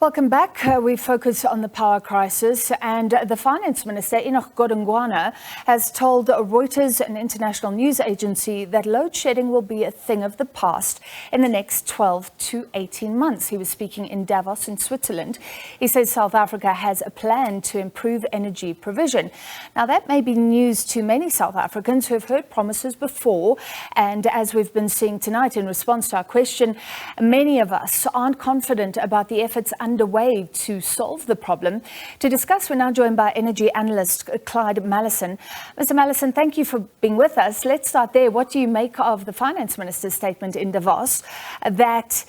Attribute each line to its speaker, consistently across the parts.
Speaker 1: Welcome back. We focus on the power crisis, and the Finance Minister, Enoch Godongwana, has told Reuters, an international news agency, that load shedding will be a thing of the past in the next 12 to 18 months. He was speaking in Davos in Switzerland. He says South Africa has a plan to improve energy provision. Now, that may be news to many South Africans who have heard promises before, and as we've been seeing tonight in response to our question, many of us aren't confident about the efforts underway to solve the problem. To discuss, we're now joined by Energy Analyst Clyde Mallinson. Mr. Mallinson, thank you for being with us. Let's start there. What do you make of the Finance Minister's statement in Davos that,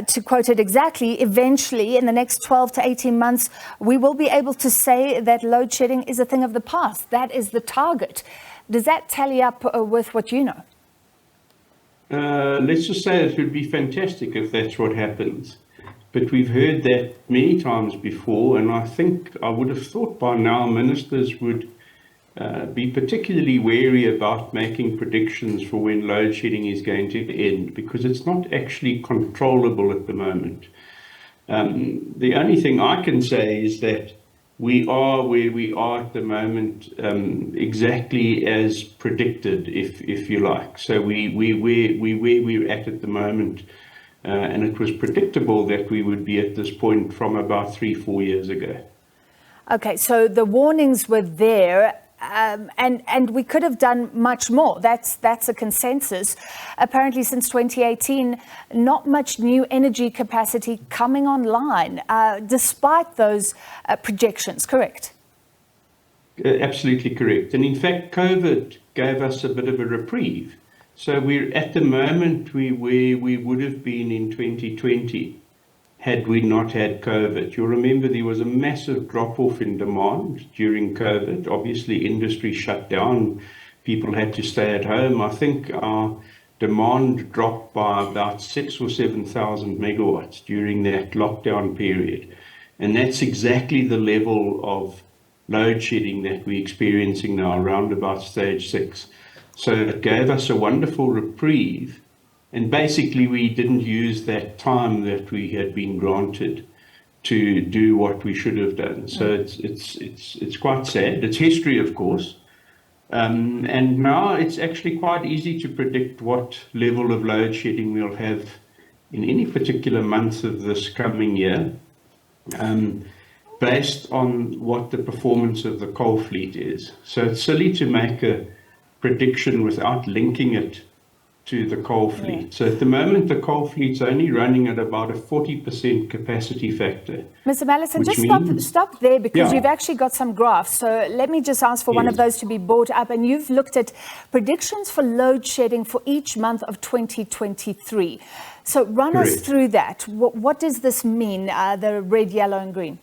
Speaker 1: to quote it exactly, eventually in the next 12 to 18 months, we will be able to say that load shedding is a thing of the past? That is the target. Does that tally up with what you know?
Speaker 2: Let's just say it would be fantastic if that's what happens. But we've heard that many times before, and I would have thought by now ministers would be particularly wary about making predictions for when load shedding is going to end, because it's not actually controllable at the moment. The only thing I can say is that we are where we are at the moment, exactly as predicted, if you like. So we're at the moment. And it was predictable that we would be at this point from about 3-4 years ago.
Speaker 1: Okay, so the warnings were there, and we could have done much more. That's a consensus. Apparently, since 2018, not much new energy capacity coming online, despite those projections, correct?
Speaker 2: Absolutely correct. And in fact, COVID gave us a bit of a reprieve. So we're at the moment where we would have been in 2020 had we not had COVID. You'll remember there was a massive drop-off in demand during COVID. Obviously, industry shut down. People had to stay at home. I think our demand dropped by about 6,000 or 7,000 megawatts during that lockdown period. And that's exactly the level of load shedding that we're experiencing now, around about stage 6. So it gave us a wonderful reprieve, and basically we didn't use that time that we had been granted to do what we should have done. So it's quite sad. It's history, of course, and now it's actually quite easy to predict what level of load shedding we'll have in any particular month of this coming year, based on what the performance of the coal fleet is. So it's silly to make a prediction without linking it to the coal fleet. Yeah. So at the moment, the coal fleet's only running at about a 40% capacity factor.
Speaker 1: Mr. Mallinson, just stop there, because you've actually got some graphs. So let me just ask for one of those to be brought up. And you've looked at predictions for load shedding for each month of 2023. So run us through that. What does this mean, the red, yellow and green?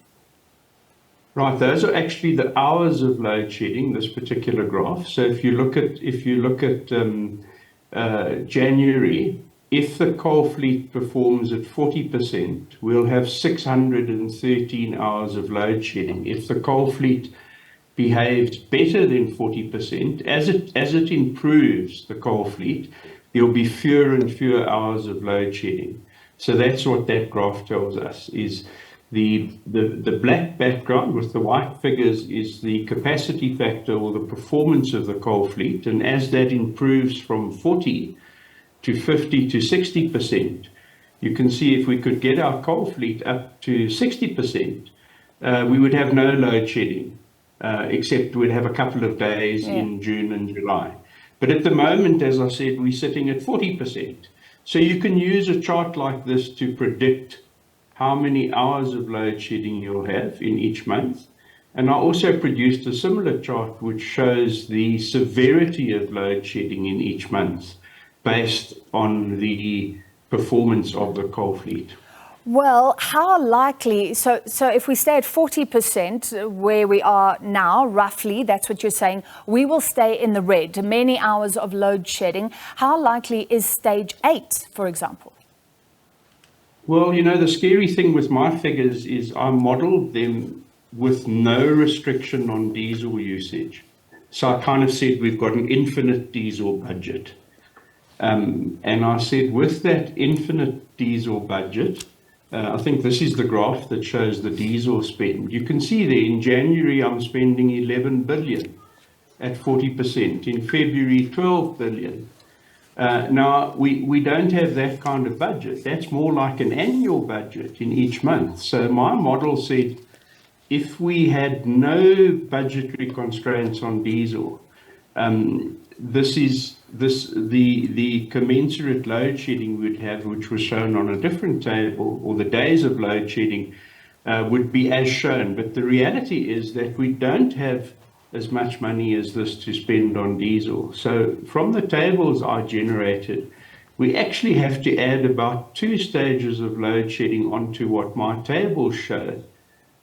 Speaker 2: Right, those are actually the hours of load shedding, this particular graph. So if you look at January, if the coal fleet performs at 40%, we'll have 613 hours of load shedding. If the coal fleet behaves better than 40%, as it improves the coal fleet, there'll be fewer and fewer hours of load shedding. So that's what that graph tells us, is the black background with the white figures is the capacity factor or the performance of the coal fleet. And as that improves from 40 to 50 to 60%, you can see if we could get our coal fleet up to 60%, we would have no load shedding, except we'd have a couple of days in June and July. But at the moment, as I said, we're sitting at 40%. So you can use a chart like this to predict how many hours of load shedding you'll have in each month. And I also produced a similar chart which shows the severity of load shedding in each month based on the performance of the coal fleet.
Speaker 1: Well, how likely, so if we stay at 40% where we are now, roughly, that's what you're saying, we will stay in the red, many hours of load shedding. How likely is stage 8, for example?
Speaker 2: Well, you know, the scary thing with my figures is I modeled them with no restriction on diesel usage. So I kind of said we've got an infinite diesel budget. And I said with that infinite diesel budget, I think this is the graph that shows the diesel spend. You can see there in January, I'm spending 11 billion at 40%. In February, 12 billion. Now, we don't have that kind of budget. That's more like an annual budget in each month. So my model said, if we had no budgetary constraints on diesel, the commensurate load shedding we'd have, which was shown on a different table, or the days of load shedding, would be as shown. But the reality is that we don't have as much money as this to spend on diesel. So from the tables I generated, we actually have to add about 2 stages of load shedding onto what my tables show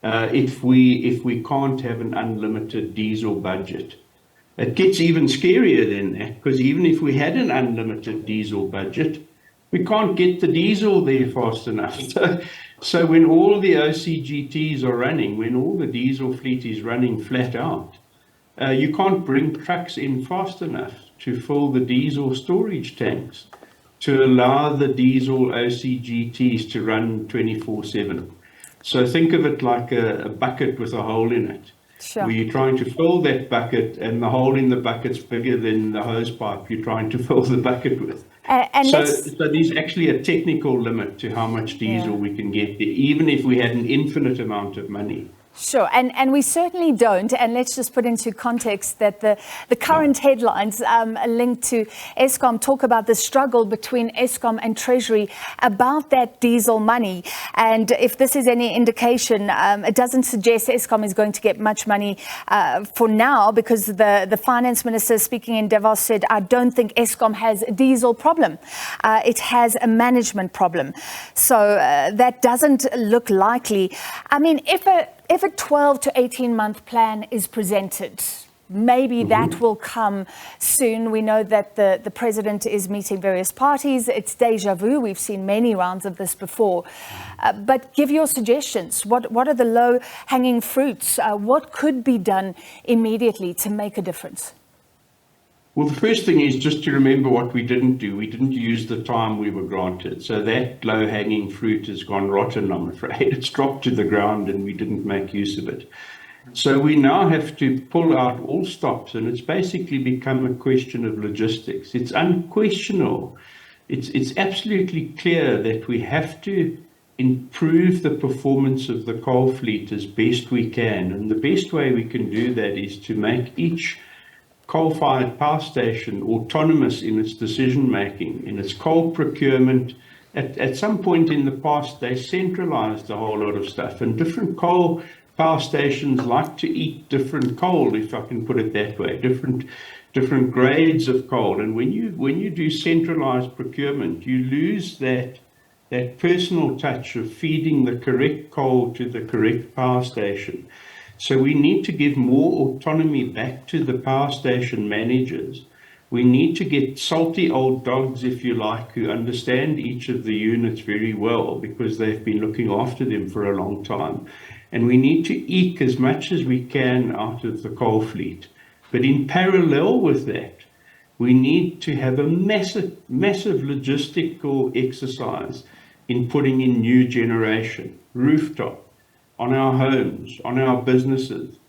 Speaker 2: if we can't have an unlimited diesel budget. It gets even scarier than that, because even if we had an unlimited diesel budget, we can't get the diesel there fast enough. So when all the OCGTs are running, when all the diesel fleet is running flat out, you can't bring trucks in fast enough to fill the diesel storage tanks to allow the diesel OCGTs to run 24/7. So think of it like a bucket with a hole in it.
Speaker 1: Sure.
Speaker 2: Where you're trying to fill that bucket, and the hole in the bucket's bigger than the hose pipe you're trying to fill the bucket with. So there's actually a technical limit to how much diesel we can get there, even if we had an infinite amount of money.
Speaker 1: Sure, and we certainly don't. And let's just put into context that the current headlines linked to Eskom talk about the struggle between Eskom and Treasury about that diesel money. And if this is any indication, it doesn't suggest Eskom is going to get much money for now, because the finance minister speaking in Davos said, I don't think Eskom has a diesel problem. It has a management problem. So that doesn't look likely. I mean, if a 12 to 18 month plan is presented, maybe that will come soon. We know that the president is meeting various parties. It's deja vu. We've seen many rounds of this before. But give your suggestions. What are the low hanging fruits? What could be done immediately to make a difference?
Speaker 2: Well, the first thing is just to remember what we didn't do. We didn't use the time we were granted. So that low-hanging fruit has gone rotten, I'm afraid. It's dropped to the ground and we didn't make use of it. So we now have to pull out all stops, and it's basically become a question of logistics. It's unquestionable. It's absolutely clear that we have to improve the performance of the coal fleet as best we can. And the best way we can do that is to make each coal-fired power station autonomous in its decision-making, in its coal procurement. At some point in the past, they centralized a whole lot of stuff, and different coal power stations like to eat different coal, if I can put it that way, different grades of coal. And when you do centralized procurement, you lose that personal touch of feeding the correct coal to the correct power station. So we need to give more autonomy back to the power station managers. We need to get salty old dogs, if you like, who understand each of the units very well, because they've been looking after them for a long time. And we need to eke as much as we can out of the coal fleet. But in parallel with that, we need to have a massive logistical exercise in putting in new generation, rooftop, on our homes, on our businesses,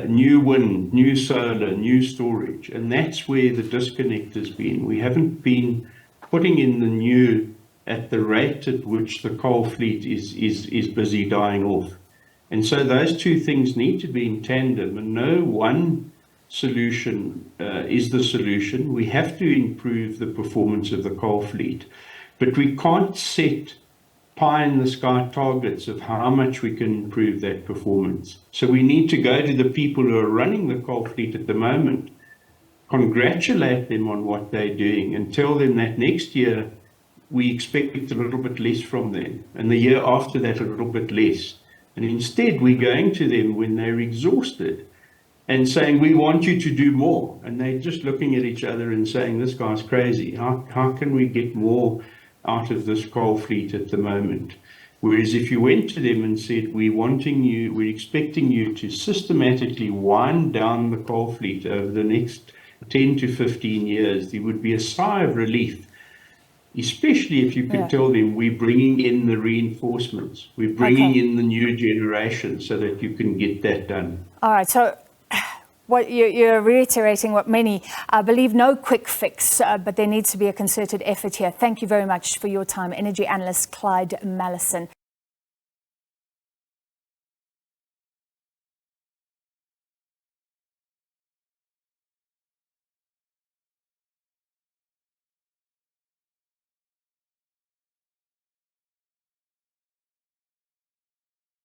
Speaker 2: new wind, new solar, new storage. And that's where the disconnect has been. We haven't been putting in the new at the rate at which the coal fleet is busy dying off. And so those two things need to be in tandem, and no one solution is the solution. We have to improve the performance of the coal fleet, but we can't set pie-in-the-sky targets of how much we can improve that performance. So we need to go to the people who are running the coal fleet at the moment, congratulate them on what they're doing, and tell them that next year we expect a little bit less from them, and the year after that a little bit less. And instead we're going to them when they're exhausted and saying, we want you to do more. And they're just looking at each other and saying, this guy's crazy. How can we get more out of this coal fleet at the moment? Whereas if you went to them and said, we're expecting you to systematically wind down the coal fleet over the next 10 to 15 years, there would be a sigh of relief. especially if you can tell them we're bringing in the reinforcements, we're bringing in the new generation so that you can get that done.
Speaker 1: All right, so what you're reiterating what many believe, no quick fix, but there needs to be a concerted effort here. Thank you very much for your time. Energy Analyst Clyde Mallinson.